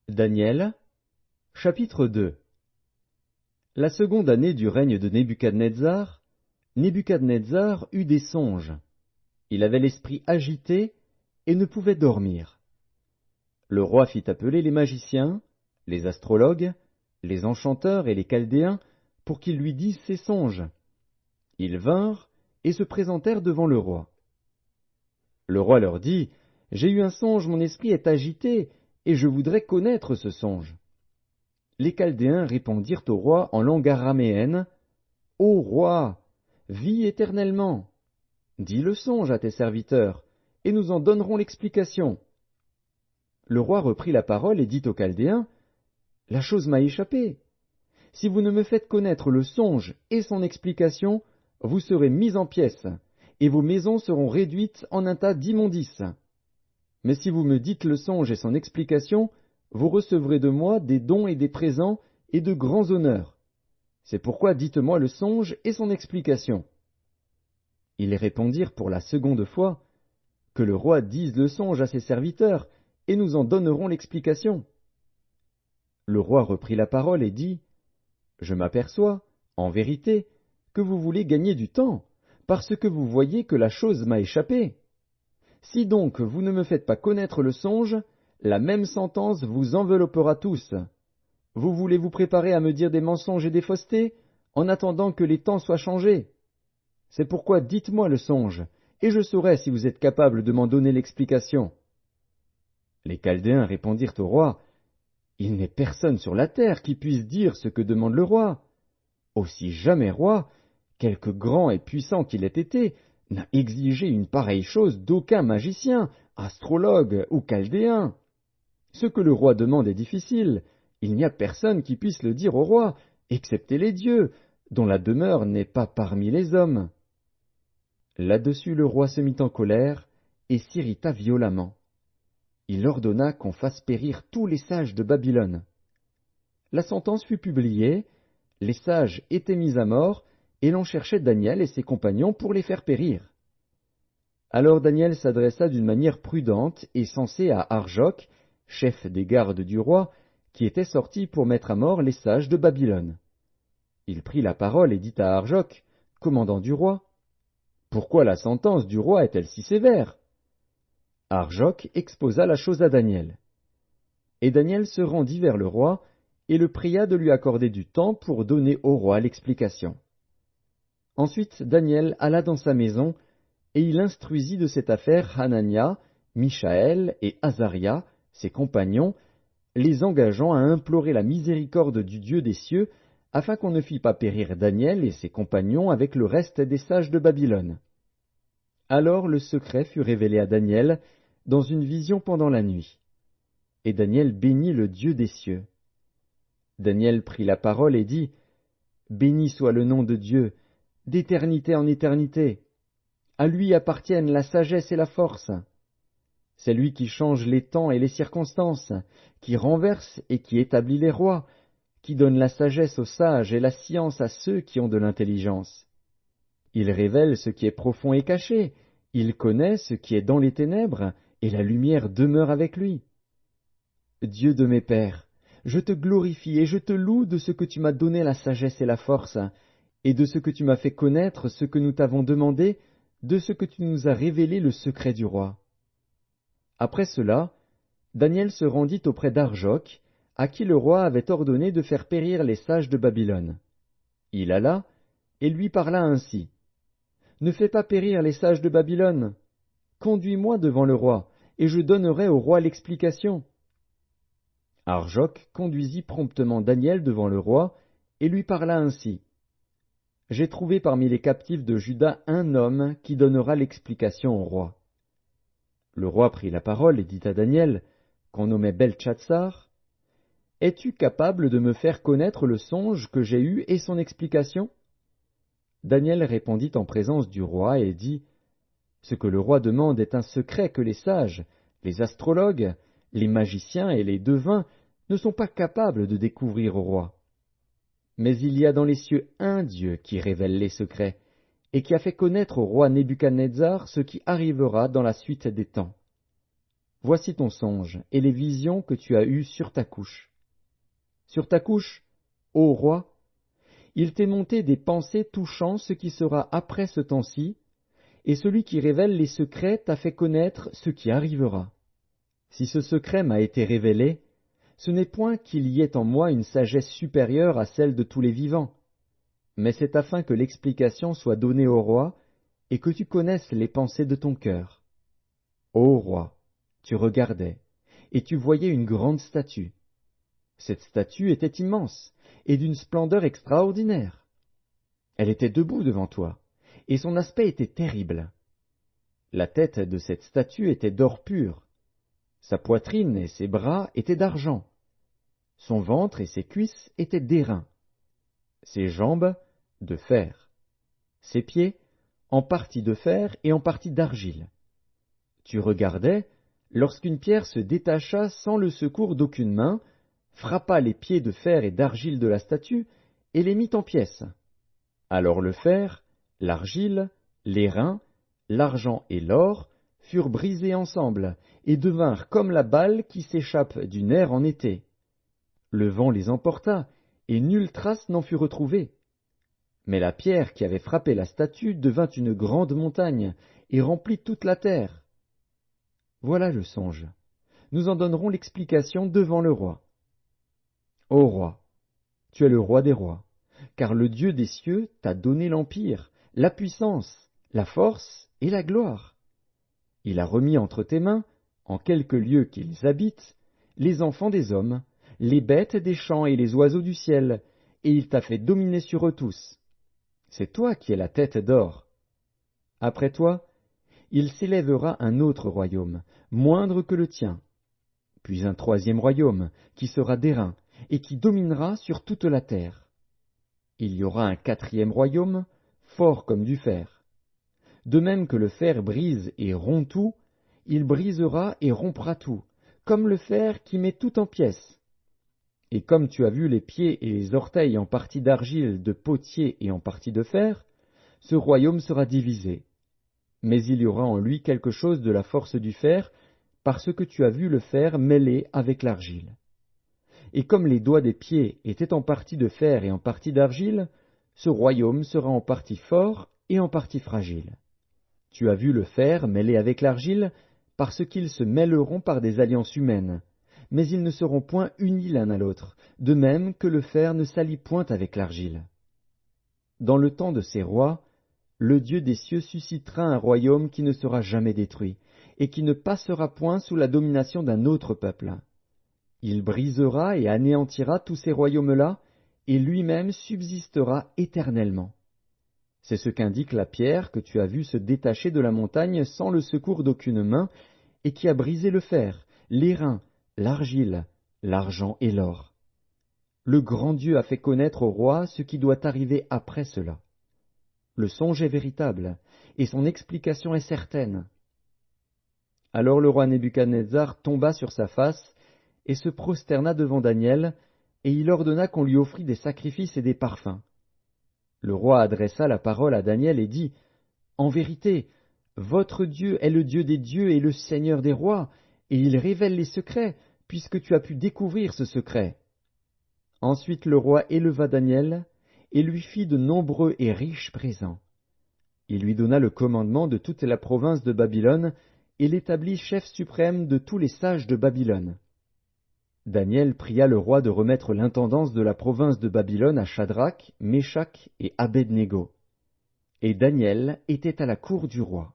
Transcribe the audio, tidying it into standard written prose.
Daniel, chapitre 2. La seconde année du règne de Nebuchadnezzar, Nebuchadnezzar eut des songes. Il avait l'esprit agité et ne pouvait dormir. Le roi fit appeler les magiciens, les astrologues, les enchanteurs et les chaldéens pour qu'ils lui disent ses songes. Ils vinrent et se présentèrent devant le roi. Le roi leur dit, « J'ai eu un songe, mon esprit est agité, et je voudrais connaître ce songe. » Les Chaldéens répondirent au roi en langue araméenne, « Ô roi, vis éternellement. Dis le songe à tes serviteurs, et nous en donnerons l'explication. » Le roi reprit la parole et dit aux Chaldéens, « La chose m'a échappé. Si vous ne me faites connaître le songe et son explication, vous serez mis en pièces, et vos maisons seront réduites en un tas d'immondices. Mais si vous me dites le songe et son explication, vous recevrez de moi des dons et des présents et de grands honneurs. C'est pourquoi dites-moi le songe et son explication. » Ils répondirent pour la seconde fois, « Que le roi dise le songe à ses serviteurs, et nous en donnerons l'explication. » Le roi reprit la parole et dit, « Je m'aperçois, en vérité, que vous voulez gagner du temps, parce que vous voyez que la chose m'a échappé. Si donc vous ne me faites pas connaître le songe, la même sentence vous enveloppera tous. Vous voulez vous préparer à me dire des mensonges et des faussetés, en attendant que les temps soient changés. C'est pourquoi dites-moi le songe, et je saurai si vous êtes capable de m'en donner l'explication. » Les Chaldéens répondirent au roi, « Il n'est personne sur la terre qui puisse dire ce que demande le roi. Aussi jamais roi, quelque grand et puissant qu'il ait été, n'a exigé une pareille chose d'aucun magicien, astrologue ou chaldéen. Ce que le roi demande est difficile, il n'y a personne qui puisse le dire au roi, excepté les dieux, dont la demeure n'est pas parmi les hommes. » Là-dessus le roi se mit en colère et s'irrita violemment. Il ordonna qu'on fasse périr tous les sages de Babylone. La sentence fut publiée, les sages étaient mis à mort, et l'on cherchait Daniel et ses compagnons pour les faire périr. Alors Daniel s'adressa d'une manière prudente et sensée à Arjoc, chef des gardes du roi, qui était sorti pour mettre à mort les sages de Babylone. Il prit la parole et dit à Arjoc, commandant du roi, « Pourquoi la sentence du roi est-elle si sévère ?» Arjoc exposa la chose à Daniel. Et Daniel se rendit vers le roi et le pria de lui accorder du temps pour donner au roi l'explication. Ensuite Daniel alla dans sa maison, et il instruisit de cette affaire Hanania, Mishaël et Azaria, ses compagnons, les engageant à implorer la miséricorde du Dieu des cieux, afin qu'on ne fît pas périr Daniel et ses compagnons avec le reste des sages de Babylone. Alors le secret fut révélé à Daniel dans une vision pendant la nuit. Et Daniel bénit le Dieu des cieux. Daniel prit la parole et dit, « Béni soit le nom de Dieu, d'éternité en éternité. À lui appartiennent la sagesse et la force. C'est lui qui change les temps et les circonstances, qui renverse et qui établit les rois, qui donne la sagesse aux sages et la science à ceux qui ont de l'intelligence. Il révèle ce qui est profond et caché, il connaît ce qui est dans les ténèbres, et la lumière demeure avec lui. Dieu de mes pères, je te glorifie et je te loue de ce que tu m'as donné la sagesse et la force, et de ce que tu m'as fait connaître ce que nous t'avons demandé, de ce que tu nous as révélé le secret du roi. » Après cela, Daniel se rendit auprès d'Arjoc, à qui le roi avait ordonné de faire périr les sages de Babylone. Il alla et lui parla ainsi. « Ne fais pas périr les sages de Babylone. Conduis-moi devant le roi, et je donnerai au roi l'explication. » Arjoc conduisit promptement Daniel devant le roi, et lui parla ainsi. « J'ai trouvé parmi les captifs de Juda un homme qui donnera l'explication au roi. » Le roi prit la parole et dit à Daniel, qu'on nommait Beltchatsar, « Es-tu capable de me faire connaître le songe que j'ai eu et son explication ?» Daniel répondit en présence du roi et dit, « Ce que le roi demande est un secret que les sages, les astrologues, les magiciens et les devins ne sont pas capables de découvrir au roi. Mais il y a dans les cieux un Dieu qui révèle les secrets, et qui a fait connaître au roi Nebuchadnezzar ce qui arrivera dans la suite des temps. voici ton songe et les visions que tu as eues sur ta couche. Sur ta couche, ô roi, il t'est monté des pensées touchant ce qui sera après ce temps-ci, et celui qui révèle les secrets t'a fait connaître ce qui arrivera. Si ce secret m'a été révélé, ce n'est point qu'il y ait en moi une sagesse supérieure à celle de tous les vivants, mais c'est afin que l'explication soit donnée au roi, et que tu connaisses les pensées de ton cœur. Ô roi, tu regardais, et tu voyais une grande statue. Cette statue était immense, et d'une splendeur extraordinaire. Elle était debout devant toi, et son aspect était terrible. La tête de cette statue était d'or pur. Sa poitrine et ses bras étaient d'argent. Son ventre et ses cuisses étaient d'airain. Ses jambes, de fer. Ses pieds, en partie de fer et en partie d'argile. Tu regardais, lorsqu'une pierre se détacha sans le secours d'aucune main, frappa les pieds de fer et d'argile de la statue, et les mit en pièces. Alors le fer, l'argile, l'airain, l'argent et l'or furent brisés ensemble, et devinrent comme la balle qui s'échappe du nerf en été. Le vent les emporta, et nulle trace n'en fut retrouvée. Mais la pierre qui avait frappé la statue devint une grande montagne, et remplit toute la terre. Voilà le songe. Nous en donnerons l'explication devant le roi. Ô roi, tu es le roi des rois, car le Dieu des cieux t'a donné l'empire, la puissance, la force et la gloire. Il a remis entre tes mains, en quelque lieu qu'ils habitent, les enfants des hommes, les bêtes des champs et les oiseaux du ciel, et il t'a fait dominer sur eux tous. C'est toi qui es la tête d'or. Après toi, il s'élèvera un autre royaume, moindre que le tien, puis un troisième royaume, qui sera d'airain, et qui dominera sur toute la terre. Il y aura un quatrième royaume, fort comme du fer. De même que le fer brise et rompt tout, il brisera et rompra tout, comme le fer qui met tout en pièces. Et comme tu as vu les pieds et les orteils en partie d'argile, de potier et en partie de fer, ce royaume sera divisé. Mais il y aura en lui quelque chose de la force du fer, parce que tu as vu le fer mêlé avec l'argile. Et comme les doigts des pieds étaient en partie de fer et en partie d'argile, ce royaume sera en partie fort et en partie fragile. Tu as vu le fer mêlé avec l'argile, parce qu'ils se mêleront par des alliances humaines, mais ils ne seront point unis l'un à l'autre, de même que le fer ne s'allie point avec l'argile. Dans le temps de ces rois, le Dieu des cieux suscitera un royaume qui ne sera jamais détruit, et qui ne passera point sous la domination d'un autre peuple. Il brisera et anéantira tous ces royaumes-là, et lui-même subsistera éternellement. C'est ce qu'indique la pierre que tu as vue se détacher de la montagne sans le secours d'aucune main, et qui a brisé le fer, l'airain, l'argile, l'argent et l'or. Le grand Dieu a fait connaître au roi ce qui doit arriver après cela. Le songe est véritable, et son explication est certaine. Alors le roi Nebuchadnezzar tomba sur sa face, et se prosterna devant Daniel, et il ordonna qu'on lui offrît des sacrifices et des parfums. Le roi adressa la parole à Daniel et dit, « En vérité, votre Dieu est le Dieu des dieux et le Seigneur des rois, et il révèle les secrets, puisque tu as pu découvrir ce secret. » Ensuite le roi éleva Daniel, et lui fit de nombreux et riches présents. Il lui donna le commandement de toute la province de Babylone, et l'établit chef suprême de tous les sages de Babylone. Daniel pria le roi de remettre l'intendance de la province de Babylone à Shadrach, Meshach et Abed-Négo. Et Daniel était à la cour du roi.